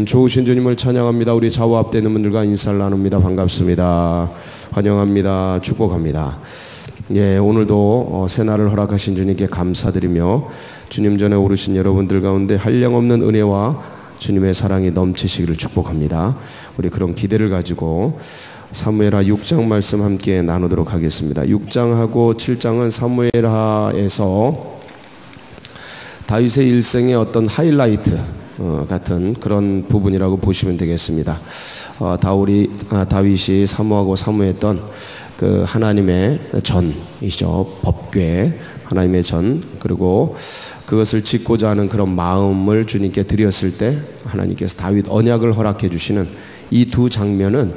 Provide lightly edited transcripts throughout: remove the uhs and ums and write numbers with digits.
좋으신 주님을 찬양합니다. 우리 좌우 앞되는 분들과 인사를 나눕니다. 반갑습니다. 환영합니다. 축복합니다. 예, 오늘도 새날을 허락하신 주님께 감사드리며 주님 전에 오르신 여러분들 가운데 한량없는 은혜와 주님의 사랑이 넘치시기를 축복합니다. 우리 그런 기대를 가지고 사무엘하 6장 말씀 함께 나누도록 하겠습니다. 6장하고 7장은 사무엘하에서 다윗의 일생의 어떤 하이라이트 같은 그런 부분이라고 보시면 되겠습니다. 다윗이 사모하고 사모했던 그 하나님의 전이죠. 법궤, 하나님의 전, 그리고 그것을 짓고자 하는 그런 마음을 주님께 드렸을 때 하나님께서 다윗 언약을 허락해 주시는 이 두 장면은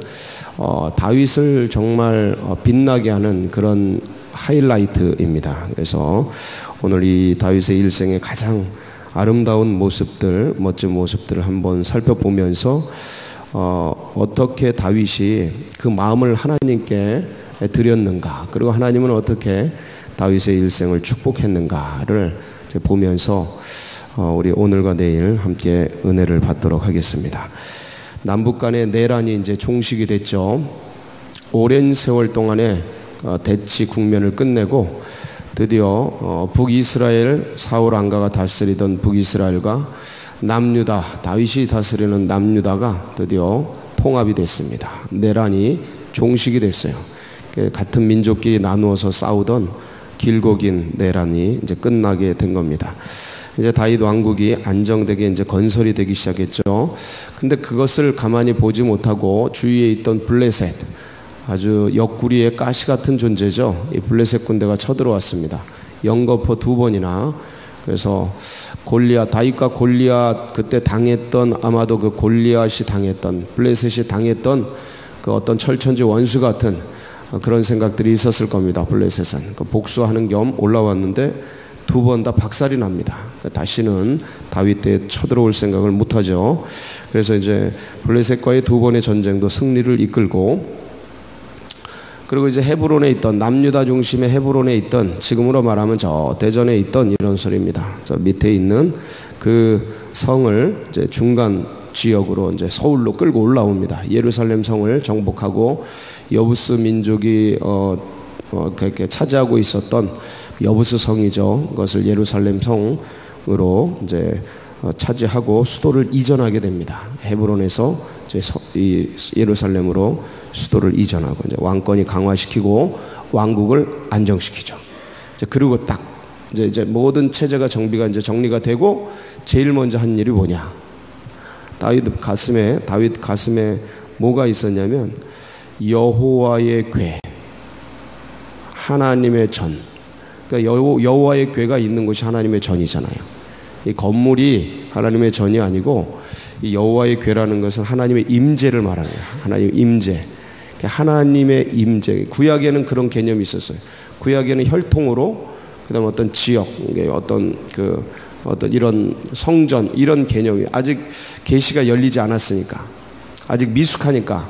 다윗을 정말 빛나게 하는 그런 하이라이트입니다. 그래서 오늘 이 다윗의 일생의 가장 아름다운 모습들, 멋진 모습들을 한번 살펴보면서 어떻게 다윗이 그 마음을 하나님께 드렸는가, 그리고 하나님은 어떻게 다윗의 일생을 축복했는가를 보면서 우리 오늘과 내일 함께 은혜를 받도록 하겠습니다. 남북 간의 내란이 이제 종식이 됐죠. 오랜 세월 동안의 대치 국면을 끝내고 드디어 북이스라엘 사울 왕가가 다스리던 북이스라엘과 남유다, 다윗이 다스리는 남유다가 드디어 통합이 됐습니다. 내란이 종식이 됐어요. 같은 민족끼리 나누어서 싸우던 길고 긴 내란이 이제 끝나게 된 겁니다. 이제 다윗 왕국이 안정되게 이제 건설이 되기 시작했죠. 근데 그것을 가만히 보지 못하고 주위에 있던 블레셋, 아주 옆구리에 가시 같은 존재죠. 이 블레셋 군대가 쳐들어왔습니다. 연거푸 2번이나. 그래서 다윗과 골리앗 그때 당했던, 아마도 그 골리앗이 당했던, 블레셋이 당했던 그 어떤 철천지 원수 같은 그런 생각들이 있었을 겁니다. 블레셋은 복수하는 겸 올라왔는데 2번 다 박살이 납니다. 다시는 다윗 때 쳐들어올 생각을 못하죠. 그래서 이제 블레셋과의 2번의 전쟁도 승리를 이끌고, 그리고 이제 헤브론에 있던, 남유다 중심의 헤브론에 있던, 지금으로 말하면 저 대전에 있던 이런 소리입니다. 저 밑에 있는 그 성을 이제 중간 지역으로 이제 서울로 끌고 올라옵니다. 예루살렘 성을 정복하고 여부스 민족이 그렇게 차지하고 있었던 여부스 성이죠. 그것을 예루살렘 성으로 이제 차지하고 수도를 이전하게 됩니다. 헤브론에서 이 예루살렘으로 수도를 이전하고 이제 왕권이 강화시키고 왕국을 안정시키죠. 그리고 딱 이제 모든 체제가 정리가 되고 제일 먼저 한 일이 뭐냐? 다윗 가슴에 뭐가 있었냐면 여호와의 궤, 하나님의 전. 그러니까 여호와의 궤가 있는 곳이 하나님의 전이잖아요. 이 건물이 하나님의 전이 아니고 이 여호와의 궤라는 것은 하나님의 임재를 말하는 거예요. 하나님의 임재. 하나님의 임재. 구약에는 그런 개념이 있었어요. 구약에는 혈통으로, 그다음 어떤 지역, 어떤 이런 성전, 이런 개념이 아직 계시가 열리지 않았으니까, 아직 미숙하니까,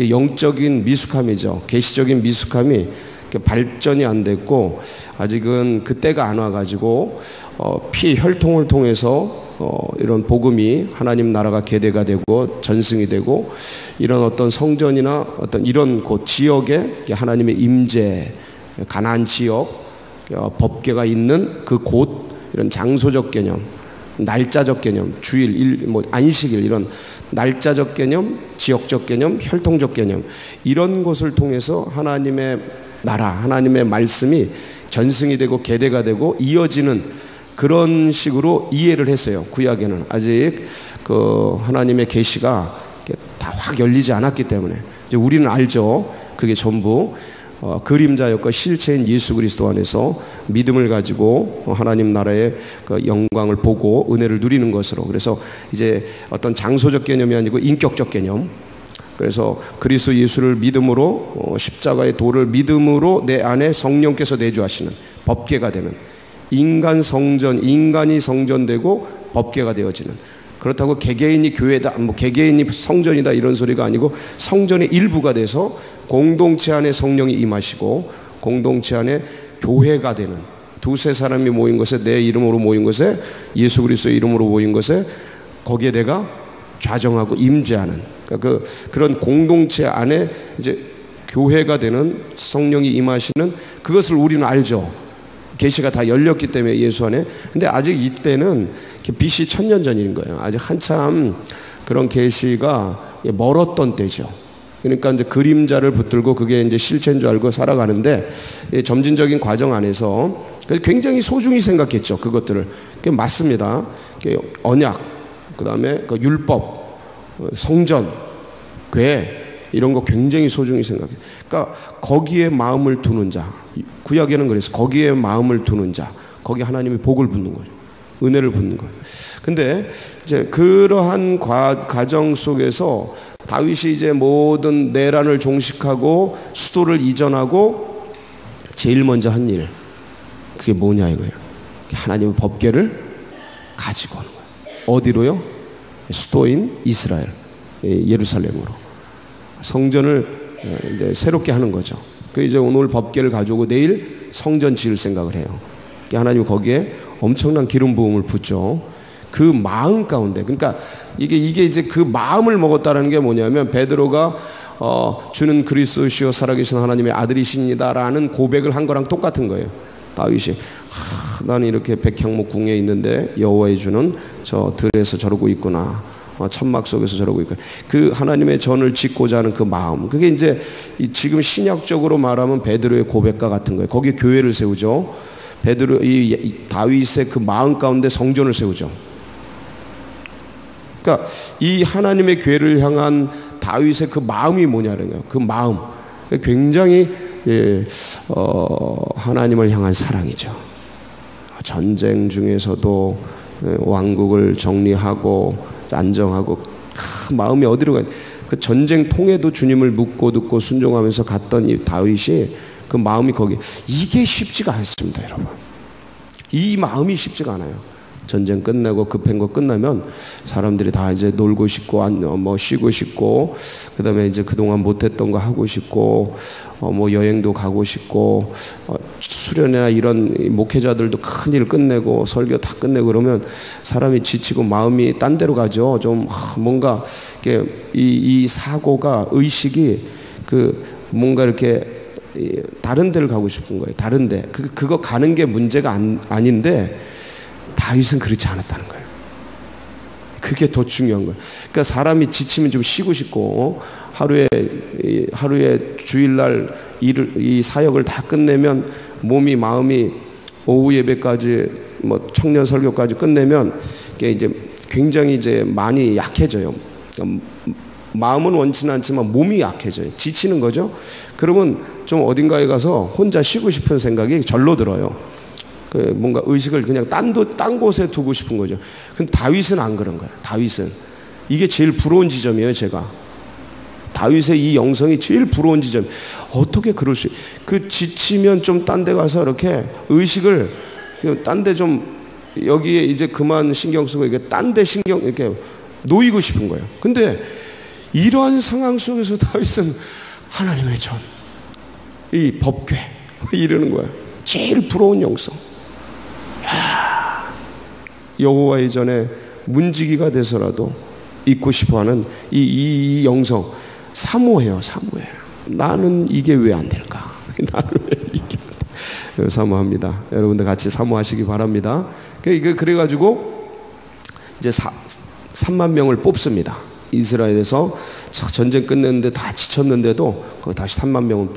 영적인 미숙함이죠. 계시적인 미숙함이 발전이 안 됐고, 아직은 그때가 안 와가지고 혈통을 통해서 이런 복음이, 하나님 나라가 계대가 되고 전승이 되고, 이런 어떤 성전이나 어떤 이런 곳 지역에 하나님의 임재, 가나안 지역, 법궤가 있는 그 곳, 이런 장소적 개념, 날짜적 개념, 주일, 안식일, 이런 날짜적 개념, 지역적 개념, 혈통적 개념, 이런 것을 통해서 하나님의 나라, 하나님의 말씀이 전승이 되고 계대가 되고 이어지는 그런 식으로 이해를 했어요. 구약에는 아직 그 하나님의 계시가 다 확 열리지 않았기 때문에. 이제 우리는 알죠. 그게 전부 그림자였고 실체인 예수 그리스도 안에서 믿음을 가지고 하나님 나라의 그 영광을 보고 은혜를 누리는 것으로. 그래서 이제 어떤 장소적 개념이 아니고 인격적 개념. 그래서 그리스도 예수를 믿음으로, 십자가의 도를 믿음으로 내 안에 성령께서 내주하시는 법궤가 되는, 인간이 성전되고 법궤가 되어지는. 그렇다고 개개인이 교회다, 개개인이 성전이다, 이런 소리가 아니고 성전의 일부가 돼서 공동체 안에 성령이 임하시고 공동체 안에 교회가 되는, 두세 사람이 모인 것에, 내 이름으로 모인 것에, 예수 그리스도의 이름으로 모인 것에, 거기에 내가 좌정하고 임재하는, 그러니까 그런 공동체 안에 이제 교회가 되는 성령이 임하시는 그것을 우리는 알죠. 계시가 다 열렸기 때문에 예수 안에. 근데 아직 이때는 BC 1000년 전인 거예요. 아직 한참 그런 계시가 멀었던 때죠. 그러니까 이제 그림자를 붙들고 그게 이제 실체인 줄 알고 살아가는데, 점진적인 과정 안에서 굉장히 소중히 생각했죠. 그것들을. 그게 맞습니다. 언약, 그 다음에 그 율법, 성전, 궤, 이런 거 굉장히 소중히 생각해요. 그러니까 거기에 마음을 두는 자, 구약에는 그래서 거기에 마음을 두는 자, 거기 하나님이 복을 붓는 거예요. 은혜를 붓는 거예요. 근데 이제 그러한 과정 속에서 다윗이 이제 모든 내란을 종식하고 수도를 이전하고 제일 먼저 한 일, 그게 뭐냐 이거예요. 하나님의 법궤를 가지고 오는 거예요. 어디로요? 수도인 이스라엘, 예루살렘으로. 성전을 이제 새롭게 하는 거죠. 그 이제 오늘 법궤를 가져오고 내일 성전 지을 생각을 해요. 하나님 거기에 엄청난 기름 부음을 붓죠. 그 마음 가운데, 그러니까 이게 이제 그 마음을 먹었다는 게 뭐냐면, 베드로가 주는 그리스도시요 살아계신 하나님의 아들이십니다라는 고백을 한 거랑 똑같은 거예요. 다윗이 나는 이렇게 백향목 궁에 있는데 여호와의 주는 저 들에서 저러고 있구나. 천막 속에서 저러고 있고, 그 하나님의 전을 짓고자 하는 그 마음, 그게 이제 지금 신약적으로 말하면 베드로의 고백과 같은 거예요. 거기에 교회를 세우죠. 이 다윗의 그 마음 가운데 성전을 세우죠. 그러니까 이 하나님의 교회를 향한 다윗의 그 마음이 뭐냐는 거예요. 그 마음 굉장히 하나님을 향한 사랑이죠. 전쟁 중에서도 왕국을 정리하고 안정하고, 마음이 어디로 가요? 그 전쟁통에도 주님을 묻고 듣고 순종하면서 갔던 이 다윗이 그 마음이 거기, 이게 쉽지가 않습니다, 여러분. 이 마음이 쉽지가 않아요. 전쟁 끝나고 급한 거 끝나면 사람들이 다 이제 놀고 싶고 뭐 쉬고 싶고, 그다음에 이제 그동안 못했던 거 하고 싶고, 뭐 여행도 가고 싶고, 수련회나 이런 목회자들도 큰일 끝내고 설교 다 끝내고 그러면 사람이 지치고 마음이 딴 데로 가죠. 좀 뭔가 이렇게 이 사고가, 의식이 그 뭔가 이렇게 다른 데를 가고 싶은 거예요. 다른 데. 그거 가는 게 문제가 아닌데 다윗은 그렇지 않았다는 거예요. 그게 더 중요한 거예요. 그러니까 사람이 지치면 좀 쉬고 싶고, 하루에 주일날 이 사역을 다 끝내면 몸이, 마음이 오후 예배까지 뭐 청년 설교까지 끝내면 이게 이제 굉장히 이제 많이 약해져요. 마음은 원치는 않지만 몸이 약해져요. 지치는 거죠. 그러면 좀 어딘가에 가서 혼자 쉬고 싶은 생각이 절로 들어요. 뭔가 의식을 그냥 딴 곳에 두고 싶은 거죠. 근데 다윗은 안 그런 거예요. 다윗은 이게 제일 부러운 지점이에요. 제가 다윗의 이 영성이 제일 부러운 지점. 어떻게 그럴 수? 그 지치면 좀 딴 데 가서 이렇게 의식을 딴 데 좀, 여기에 이제 그만 신경 쓰고 이게 딴 데 신경 이렇게 놓이고 싶은 거예요. 근데 이러한 상황 속에서 다윗은 하나님의 전, 이 법궤 이러는 거예요. 제일 부러운 영성. 여호와의 전에 문지기가 돼서라도 있고 싶어하는 이 영성, 사모해요. 나는 이게 왜 안 될까? 나는 왜 이게 사모합니다. 여러분들 같이 사모하시기 바랍니다. 그래가지고 이제 3만 명을 뽑습니다. 이스라엘에서 전쟁 끝냈는데 다 지쳤는데도 거기 다시 3만 명을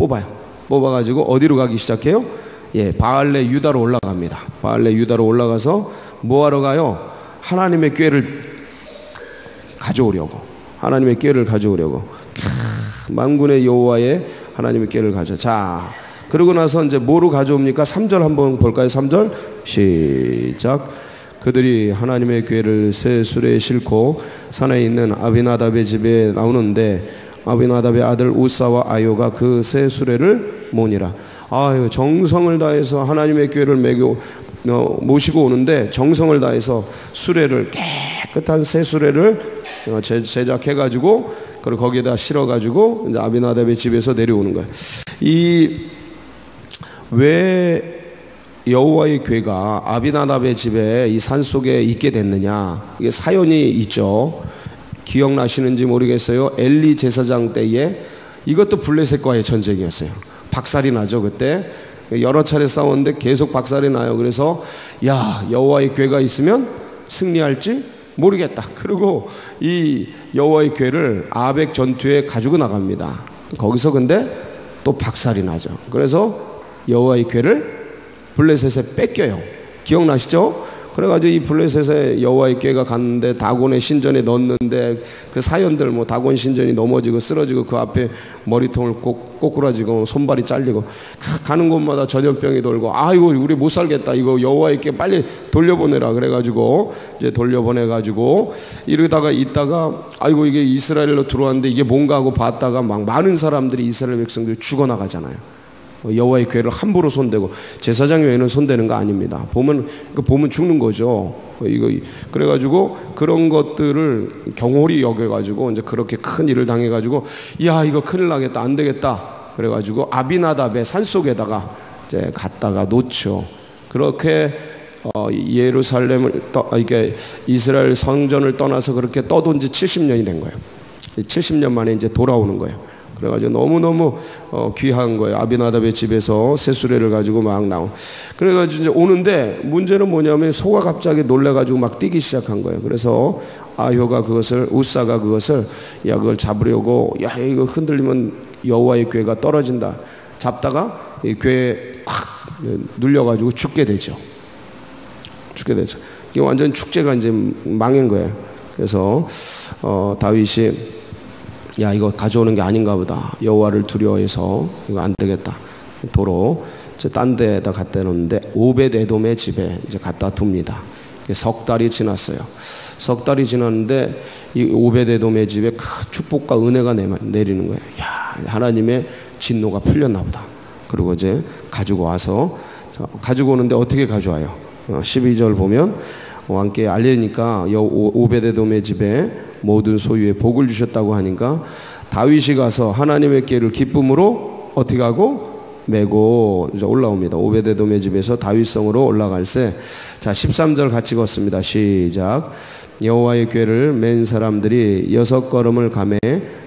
뽑아가지고 어디로 가기 시작해요? 바알레 유다로 올라갑니다. 바알레 유다로 올라가서 뭐하러 가요? 하나님의 궤를 가져오려고. 만군의 여호와의 하나님의 궤를 가져. 자, 그러고 나서 이제 뭐로 가져옵니까? 3절 한번 볼까요? 3절 시작. 그들이 하나님의 궤를 새 수레에 싣고 산에 있는 아비나답의 집에 나오는데 아비나답의 아들 우사와 아요가 그 새 수레를 모니라. 아유, 정성을 다해서 하나님의 궤를 모시고 오는데 정성을 다해서 수레를, 깨끗한 새 수레를 제작해가지고 그리고 거기에다 실어가지고 이제 아비나답의 집에서 내려오는 거예요. 왜 여호와의 궤가 아비나답의 집에 이 산 속에 있게 됐느냐? 이게 사연이 있죠. 기억나시는지 모르겠어요. 엘리 제사장 때에 이것도 블레셋과의 전쟁이었어요. 박살이 나죠. 그때 여러 차례 싸웠는데 계속 박살이 나요. 그래서 야, 여호와의 궤가 있으면 승리할지 모르겠다. 그리고 이 여호와의 궤를 아벡 전투에 가지고 나갑니다. 거기서 근데 또 박살이 나죠. 그래서 여호와의 궤를 블레셋에 뺏겨요. 기억나시죠? 그래가지고 이 블레셋에 여호와의 궤가 갔는데 다곤의 신전에 넣었는데 그 사연들 뭐 다곤 신전이 넘어지고 쓰러지고 그 앞에 머리통을 꼬꾸라지고 손발이 잘리고 가는 곳마다 전염병이 돌고 아이고 우리 못 살겠다 이거 여호와의 궤 빨리 돌려보내라 그래가지고 이제 돌려보내가지고 이러다가 있다가 아이고 이게 이스라엘로 들어왔는데 이게 뭔가 하고 봤다가 막 많은 사람들이 이스라엘 백성들이 죽어나가잖아요. 여호와의 궤를 함부로 손대고 제사장 외에는 손대는 거 아닙니다. 보면 죽는 거죠. 이거 그래가지고 그런 것들을 경홀히 여겨가지고 이제 그렇게 큰 일을 당해가지고 야 이거 큰일 나겠다 안 되겠다 그래가지고 아비나답의 산속에다가 이제 갔다가 놓죠. 그렇게 예루살렘을 이게 이스라엘 성전을 떠나서 그렇게 떠돈 지 70년이 된 거예요. 70년 만에 이제 돌아오는 거예요. 그래가지고 너무너무 귀한 거예요. 아비나답의 집에서 새수레를 가지고 막 나온. 그래가지고 이제 오는데 문제는 뭐냐면 소가 갑자기 놀래가지고 막 뛰기 시작한 거예요. 그래서 아효가 그것을 우사가 그것을 야 그걸 잡으려고 야 이거 흔들리면 여호와의 궤가 떨어진다. 잡다가 이 궤에 확 눌려가지고 죽게 되죠. 죽게 되죠. 이게 완전 축제가 이제 망한 거예요. 그래서 다윗이 야 이거 가져오는 게 아닌가 보다. 여호와를 두려워해서 이거 안 되겠다. 도로 이제 딴 데에다 갖다 놓는데 오벳 에돔의 집에 이제 갖다 둡니다. 석 달이 지났어요. 석 달이 지났는데 이 오벳 에돔의 집에 큰 축복과 은혜가 내리는 거예요. 야 하나님의 진노가 풀렸나 보다. 그리고 이제 가지고 와서 가지고 오는데 어떻게 가져와요? 12절 보면 왕께 알리니까 오벳 에돔의 집에 모든 소유에 복을 주셨다고 하니까 다윗이 가서 하나님의 궤를 기쁨으로 어떻게 하고 메고 이제 올라옵니다. 오벳 에돔의 집에서 다윗성으로 올라갈새 자 13절 같이 걷습니다. 시작. 여호와의 궤를 맨 사람들이 6걸음을 가매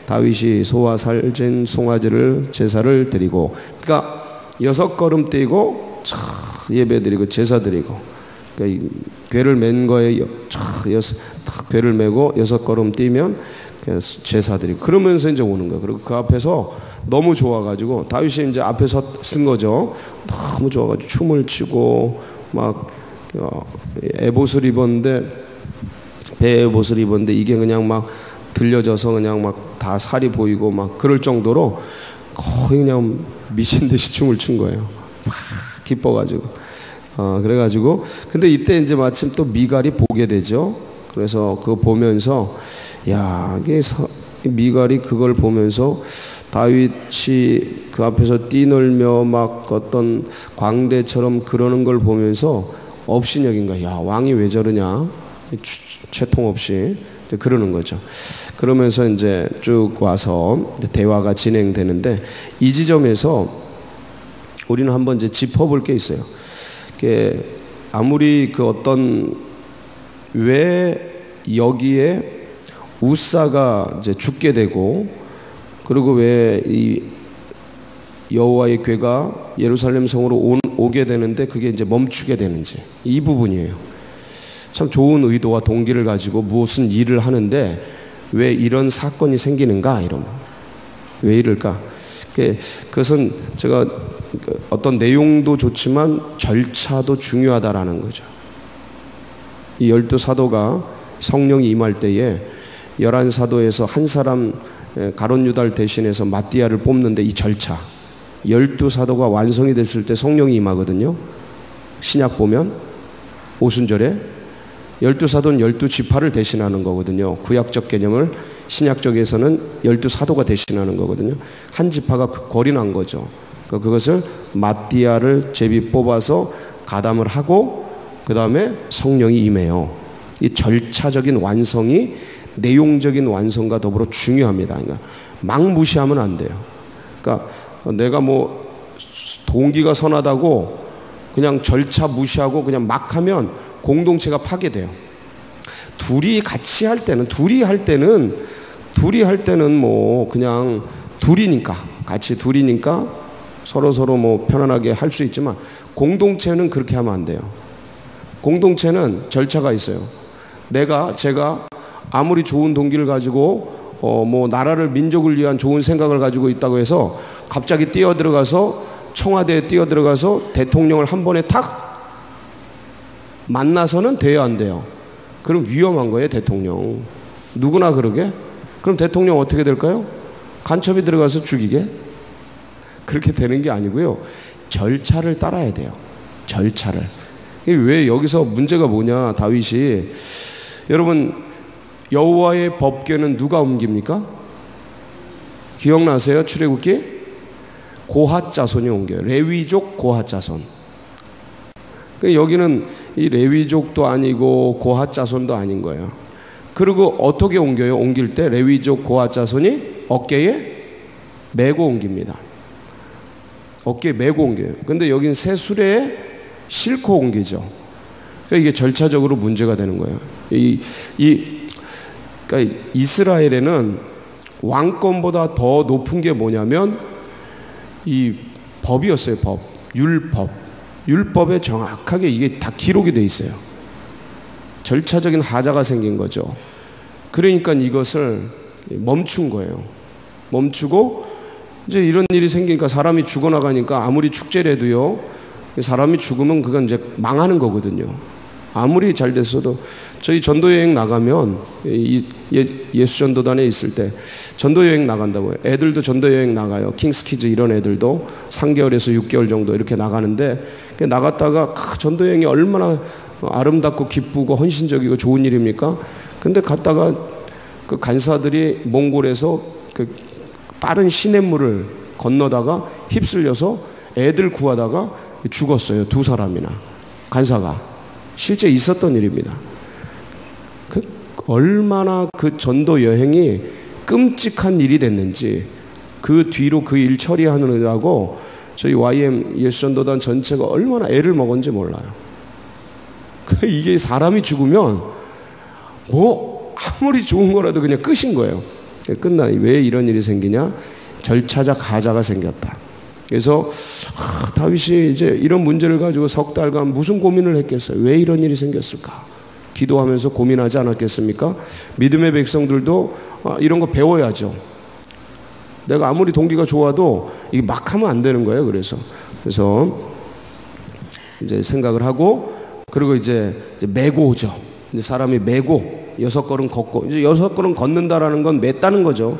다윗이 소와 살찐 송아지를 제사를 드리고 그러니까 6걸음 뛰고 예배드리고 제사 드리고 그러니까 궤를 맨 거에 궤를 메고 6걸음 뛰면 제사드리고 그러면서 이제 오는 거예요. 그리고 그 앞에서 너무 좋아가지고 다윗이 이제 앞에서 쓴 거죠. 너무 좋아가지고 춤을 추고 막 에봇을 입었는데 배 에봇을 입었는데 이게 그냥 막 들려져서 그냥 막 다 살이 보이고 막 그럴 정도로 거의 그냥 미친 듯이 춤을 춘 거예요. 막 기뻐가지고. 그래가지고 근데 이때 이제 마침 또 미갈이 보게 되죠. 그래서 그거 보면서 야 이게 미갈이 그걸 보면서 다윗이 그 앞에서 뛰놀며 막 어떤 광대처럼 그러는 걸 보면서 업신여긴 거야. 야 왕이 왜 저러냐 채통 없이 그러는 거죠. 그러면서 이제 쭉 와서 대화가 진행되는데 이 지점에서 우리는 한번 이제 짚어볼 게 있어요. 아무리 그 어떤 왜 여기에 우사가 이제 죽게 되고 그리고 왜 이 여호와의 궤가 예루살렘 성으로 오게 되는데 그게 이제 멈추게 되는지 이 부분이에요. 참 좋은 의도와 동기를 가지고 무슨 일을 하는데 왜 이런 사건이 생기는가 이러면 왜 이럴까? 그것은 제가 어떤 내용도 좋지만 절차도 중요하다라는 거죠. 이 12사도가 성령이 임할 때에 11사도에서 한 사람 가룟 유다를 대신해서 마띠아를 뽑는데 이 절차 12사도가 완성이 됐을 때 성령이 임하거든요. 신약 보면 오순절에 12사도는 12지파를 대신하는 거거든요. 구약적 개념을 신약적에서는 12사도가 대신하는 거거든요. 한 지파가 골이 난 거죠. 그것을 마띠아를 제비 뽑아서 가담을 하고 그 다음에 성령이 임해요. 이 절차적인 완성이 내용적인 완성과 더불어 중요합니다. 그러니까 막 무시하면 안 돼요. 그러니까 내가 뭐 동기가 선하다고 그냥 절차 무시하고 그냥 막 하면 공동체가 파괴돼요. 둘이 같이 할 때는 둘이 할 때는 뭐 그냥 같이 둘이니까 서로 뭐 편안하게 할 수 있지만 공동체는 그렇게 하면 안 돼요. 공동체는 절차가 있어요. 제가 아무리 좋은 동기를 가지고 뭐 나라를 민족을 위한 좋은 생각을 가지고 있다고 해서 갑자기 뛰어들어가서 청와대에 뛰어들어가서 대통령을 한 번에 탁 만나서는 돼야 안 돼요. 그럼 위험한 거예요, 대통령. 누구나 그러게? 그럼 대통령 어떻게 될까요? 간첩이 들어가서 죽이게? 그렇게 되는 게 아니고요. 절차를 따라야 돼요. 절차를. 왜 여기서 문제가 뭐냐, 다윗이. 여러분, 여호와의 법궤는 누가 옮깁니까? 기억나세요? 출애굽기? 고핫 자손이 옮겨요. 레위족 고핫 자손. 여기는 이 레위족도 아니고 고핫 자손도 아닌 거예요. 그리고 어떻게 옮겨요? 옮길 때 레위족 고핫 자손이 어깨에 메고 옮깁니다. 어깨에 메고 옮겨요. 근데 여긴 새 수레에 싣고 옮기죠. 그러니까 이게 절차적으로 문제가 되는 거예요. 그러니까 이스라엘에는 왕권보다 더 높은 게 뭐냐면 이 법이었어요. 율법에 정확하게 이게 다 기록이 돼 있어요. 절차적인 하자가 생긴 거죠. 그러니까 이것을 멈춘 거예요. 멈추고 이제 이런 일이 생기니까 사람이 죽어나가니까 아무리 축제를 해도요, 사람이 죽으면 그건 이제 망하는 거거든요. 아무리 잘 됐어도 저희 전도여행 나가면 예수전도단에 있을 때 전도여행 나간다고요. 애들도 전도여행 나가요. 킹스키즈 이런 애들도 3개월에서 6개월 정도 이렇게 나가는데 나갔다가 전도여행이 얼마나 아름답고 기쁘고 헌신적이고 좋은 일입니까? 근데 갔다가 그 간사들이 몽골에서 그 빠른 시냇물을 건너다가 휩쓸려서 애들 구하다가 죽었어요. 2사람이나 간사가. 실제 있었던 일입니다. 얼마나 그 전도 여행이 끔찍한 일이 됐는지 그 뒤로 그 일 처리하느라고 저희 YM 예수전도단 전체가 얼마나 애를 먹었는지 몰라요. 이게 사람이 죽으면 뭐 아무리 좋은 거라도 그냥 끝인 거예요. 왜 이런 일이 생기냐? 절차적 하자가 생겼다. 그래서 다윗이 이제 이런 문제를 가지고 석 달간 무슨 고민을 했겠어요? 왜 이런 일이 생겼을까? 기도하면서 고민하지 않았겠습니까? 믿음의 백성들도 이런 거 배워야죠. 내가 아무리 동기가 좋아도 이게 막 하면 안 되는 거예요. 그래서 이제 생각을 하고, 그리고 이제 메고 오죠. 이제 사람이 메고 6걸음 걷고, 이제 6걸음 걷는다라는 건 맸다는 거죠.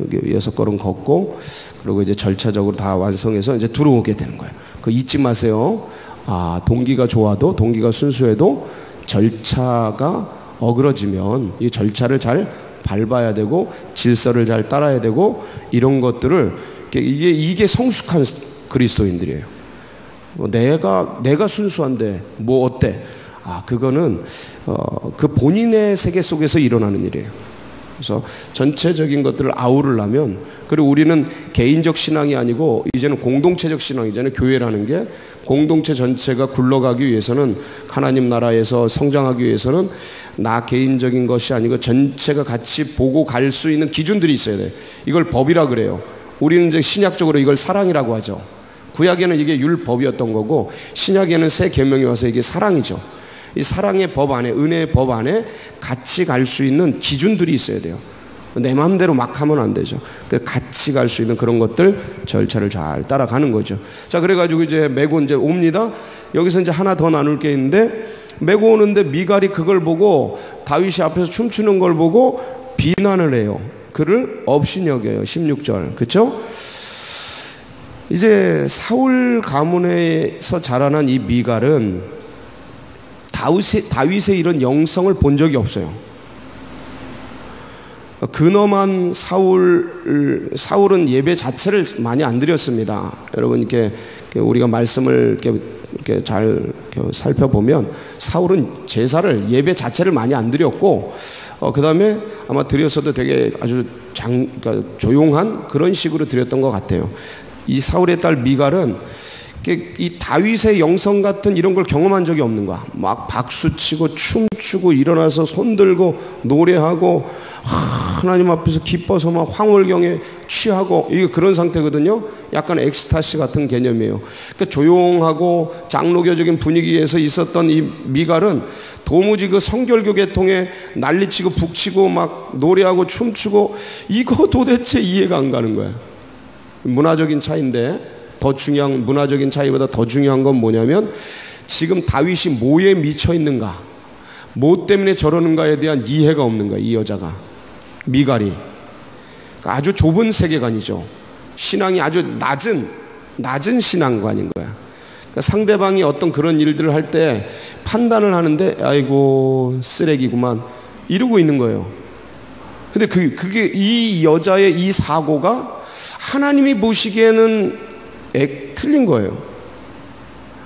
6걸음 걷고, 그리고 이제 절차적으로 다 완성해서 이제 들어오게 되는 거예요. 그거 잊지 마세요. 동기가 좋아도, 동기가 순수해도 절차가 어그러지면 이 절차를 잘 밟아야 되고 질서를 잘 따라야 되고, 이런 것들을 이게 성숙한 그리스도인들이에요. 내가 순수한데 뭐 어때? 그거는 그 본인의 세계 속에서 일어나는 일이에요. 그래서 전체적인 것들을 아우르려면, 그리고 우리는 개인적 신앙이 아니고 이제는 공동체적 신앙이잖아요. 교회라는 게 공동체 전체가 굴러가기 위해서는, 하나님 나라에서 성장하기 위해서는 나 개인적인 것이 아니고 전체가 같이 보고 갈 수 있는 기준들이 있어야 돼요. 이걸 법이라 그래요. 우리는 이제 신약적으로 이걸 사랑이라고 하죠. 구약에는 이게 율법이었던 거고, 신약에는 새 계명이 와서 이게 사랑이죠. 이 사랑의 법 안에, 은혜의 법 안에 같이 갈 수 있는 기준들이 있어야 돼요. 내 마음대로 막 하면 안 되죠. 같이 갈 수 있는 그런 것들, 절차를 잘 따라가는 거죠. 자, 그래가지고 이제 메고 이제 옵니다. 여기서 이제 하나 더 나눌 게 있는데, 메고 오는데 미갈이 그걸 보고, 다윗이 앞에서 춤추는 걸 보고 비난을 해요. 그를 업신여겨요. 16절. 그렇죠? 이제 사울 가문에서 자라난 이 미갈은 다윗의 이런 영성을 본 적이 없어요. 근엄한 사울은 예배 자체를 많이 안 드렸습니다. 여러분, 이렇게 우리가 말씀을 이렇게 잘 살펴보면 사울은 제사를, 예배 자체를 많이 안 드렸고, 그 다음에 아마 드렸어도 되게 아주 그러니까 조용한 그런 식으로 드렸던 것 같아요. 이 사울의 딸 미갈은 이 다윗의 영성 같은 이런 걸 경험한 적이 없는 거야. 막 박수치고 춤추고 일어나서 손들고 노래하고 하나님 앞에서 기뻐서 막 황홀경에 취하고 이게 그런 상태거든요. 약간 엑스타시 같은 개념이에요. 그러니까 조용하고 장로교적인 분위기에서 있었던 이 미갈은 도무지 그 성결교 계통에 난리치고 북치고 막 노래하고 춤추고 이거 도대체 이해가 안 가는 거야. 문화적인 차이인데 더 중요한, 문화적인 차이보다 더 중요한 건 뭐냐면 지금 다윗이 뭐에 미쳐 있는가, 뭐 때문에 저러는가에 대한 이해가 없는 거야. 이 여자가, 미갈이. 아주 좁은 세계관이죠. 신앙이 아주 낮은 신앙관인 거야. 그러니까 상대방이 어떤 그런 일들을 할 때 판단을 하는데 아이고 쓰레기구만 이러고 있는 거예요. 근데 그게 이 여자의 이 사고가 하나님이 보시기에는 틀린 거예요.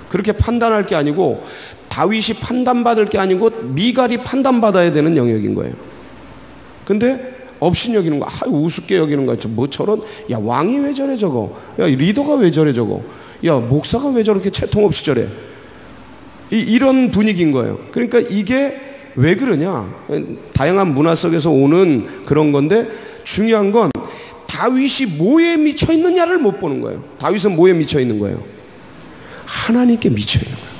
그렇게 판단할 게 아니고, 다윗이 판단받을 게 아니고 미갈이 판단받아야 되는 영역인 거예요. 근데 없인 여기는 거, 우습게 여기는 거야. 뭐 저런, 야 왕이 왜 저래 저거, 야 리더가 왜 저래 저거, 야 목사가 왜 저렇게 채통 없이 저래, 이런 분위기인 거예요. 그러니까 이게 왜 그러냐, 다양한 문화 속에서 오는 그런 건데, 중요한 건 다윗이 뭐에 미쳐 있느냐를 못 보는 거예요. 다윗은 뭐에 미쳐 있는 거예요? 하나님께 미쳐 있는 거예요.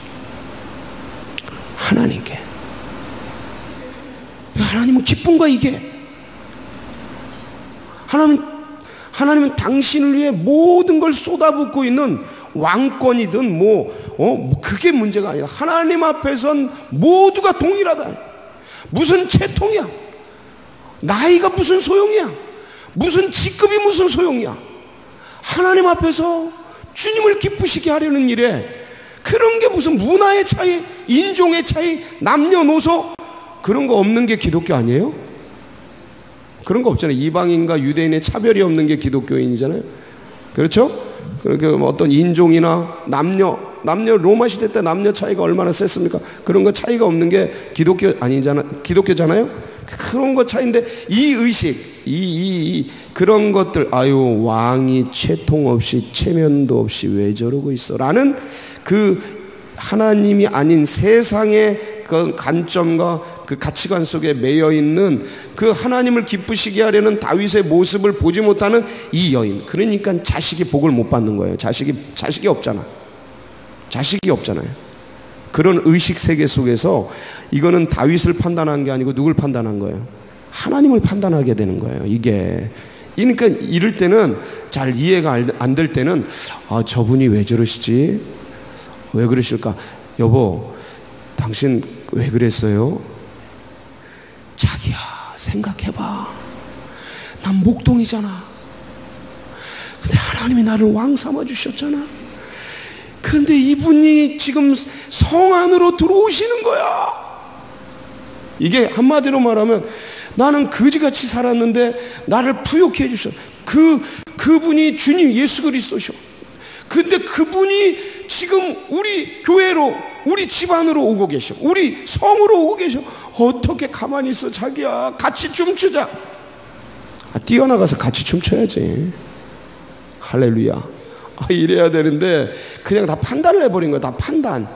하나님께. 하나님은 기쁜 거야 이게. 하나님은 당신을 위해 모든 걸 쏟아붓고 있는 왕권이든 그게 문제가 아니다. 하나님 앞에선 모두가 동일하다. 무슨 채통이야, 나이가 무슨 소용이야, 무슨 직급이 무슨 소용이야. 하나님 앞에서 주님을 기쁘시게 하려는 일에 그런 게 무슨 문화의 차이, 인종의 차이, 남녀노소 그런 거 없는 게 기독교 아니에요? 그런 거 없잖아요. 이방인과 유대인의 차별이 없는 게 기독교인이잖아요. 그렇죠? 그렇게 어떤 인종이나 남녀 로마 시대 때 남녀 차이가 얼마나 셌습니까? 그런 거 차이가 없는 게 기독교잖아요. 그런 거 차이인데 이 의식, 그런 것들, 아유 왕이 채통 없이 체면도 없이 왜 저러고 있어 라는 그 하나님이 아닌 세상의 그 관점과 그 가치관 속에 매여 있는 그 하나님을 기쁘시게 하려는 다윗의 모습을 보지 못하는 이 여인. 그러니까 자식이 복을 못 받는 거예요. 자식이 없잖아요. 그런 의식 세계 속에서 이거는 다윗을 판단한 게 아니고 누굴 판단한 거예요? 하나님을 판단하게 되는 거예요. 이게. 그러니까 이럴 때는 잘 이해가 안 될 때는 저분이 왜 저러시지? 왜 그러실까? 여보, 당신 왜 그랬어요? 자기야, 생각해봐. 난 목동이잖아. 근데 하나님이 나를 왕 삼아 주셨잖아. 근데 이분이 지금 성 안으로 들어오시는 거야. 이게 한마디로 말하면 나는 거지같이 살았는데 나를 부욕해 주셨어. 그분이 주님 예수 그리스도셔. 근데 그분이 지금 우리 교회로, 우리 집안으로 오고 계셔. 우리 성으로 오고 계셔. 어떻게 가만히 있어 자기야. 같이 춤추자. 뛰어나가서 같이 춤춰야지. 할렐루야. 이래야 되는데 그냥 다 판단을 해버린 거야. 다 판단.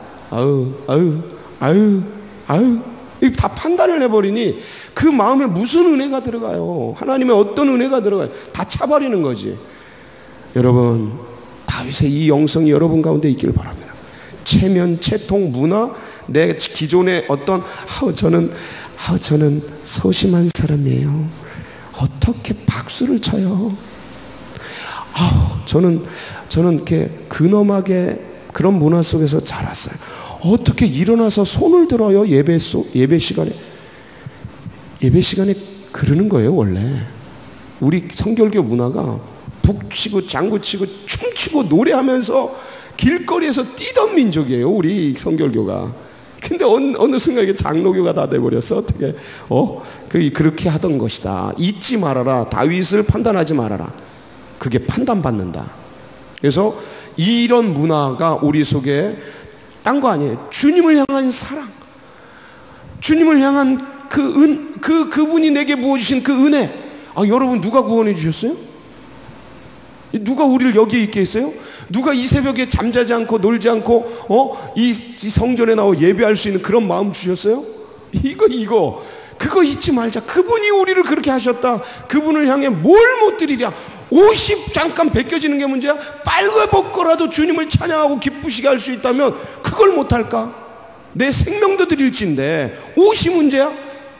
다 판단을 해버리니 그 마음에 무슨 은혜가 들어가요? 하나님의 어떤 은혜가 들어가요? 다 차버리는 거지. 여러분, 다윗의 이 영성이 여러분 가운데 있기를 바랍니다. 체면, 채통, 문화, 내 기존의 어떤 저는 소심한 사람이에요. 어떻게 박수를 쳐요? 저는 이렇게 근엄하게 그런 문화 속에서 자랐어요. 어떻게 일어나서 손을 들어요? 예배 시간에 그러는 거예요. 원래 우리 성결교 문화가 북치고 장구치고 춤추고 노래하면서 길거리에서 뛰던 민족이에요. 우리 성결교가. 근데 어느 순간에 장로교가 다 돼버렸어. 어떻게 그렇게 하던 것이다. 잊지 말아라. 다윗을 판단하지 말아라. 그게 판단받는다. 그래서 이런 문화가 우리 속에 딴 거 아니에요. 주님을 향한 사랑, 주님을 향한 그분이 내게 부어주신 그 은혜. 여러분, 누가 구원해 주셨어요? 누가 우리를 여기에 있게 했어요? 누가 이 새벽에 잠자지 않고 놀지 않고 이 성전에 나와 예배할 수 있는 그런 마음 주셨어요? 이거 그거 잊지 말자. 그분이 우리를 그렇게 하셨다. 그분을 향해 뭘 못 드리랴. 옷이 잠깐 벗겨지는 게 문제야? 빨개벗고라도 주님을 찬양하고 기쁘시게 할 수 있다면 그걸 못할까? 내 생명도 드릴진데 옷이 문제야?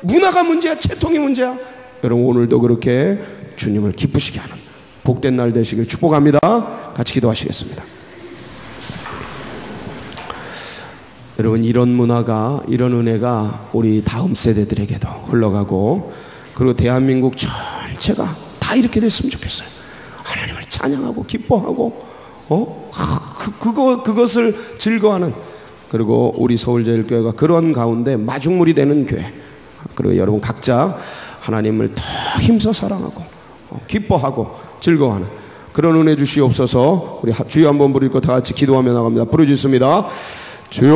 문화가 문제야? 채통이 문제야? 여러분, 오늘도 그렇게 주님을 기쁘시게 하는 복된 날 되시길 축복합니다. 같이 기도하시겠습니다. 여러분, 이런 문화가, 이런 은혜가 우리 다음 세대들에게도 흘러가고, 그리고 대한민국 전체가 다 이렇게 됐으면 좋겠어요. 하나님을 찬양하고 기뻐하고 그것을 즐거워하는, 그리고 우리 서울제일교회가 그런 가운데 마중물이 되는 교회, 그리고 여러분 각자 하나님을 더 힘써 사랑하고 기뻐하고 즐거워하는 그런 은혜 주시옵소서. 우리 주여 한번 부르고 다 같이 기도하며 나갑니다. 부르짖습니다. 주여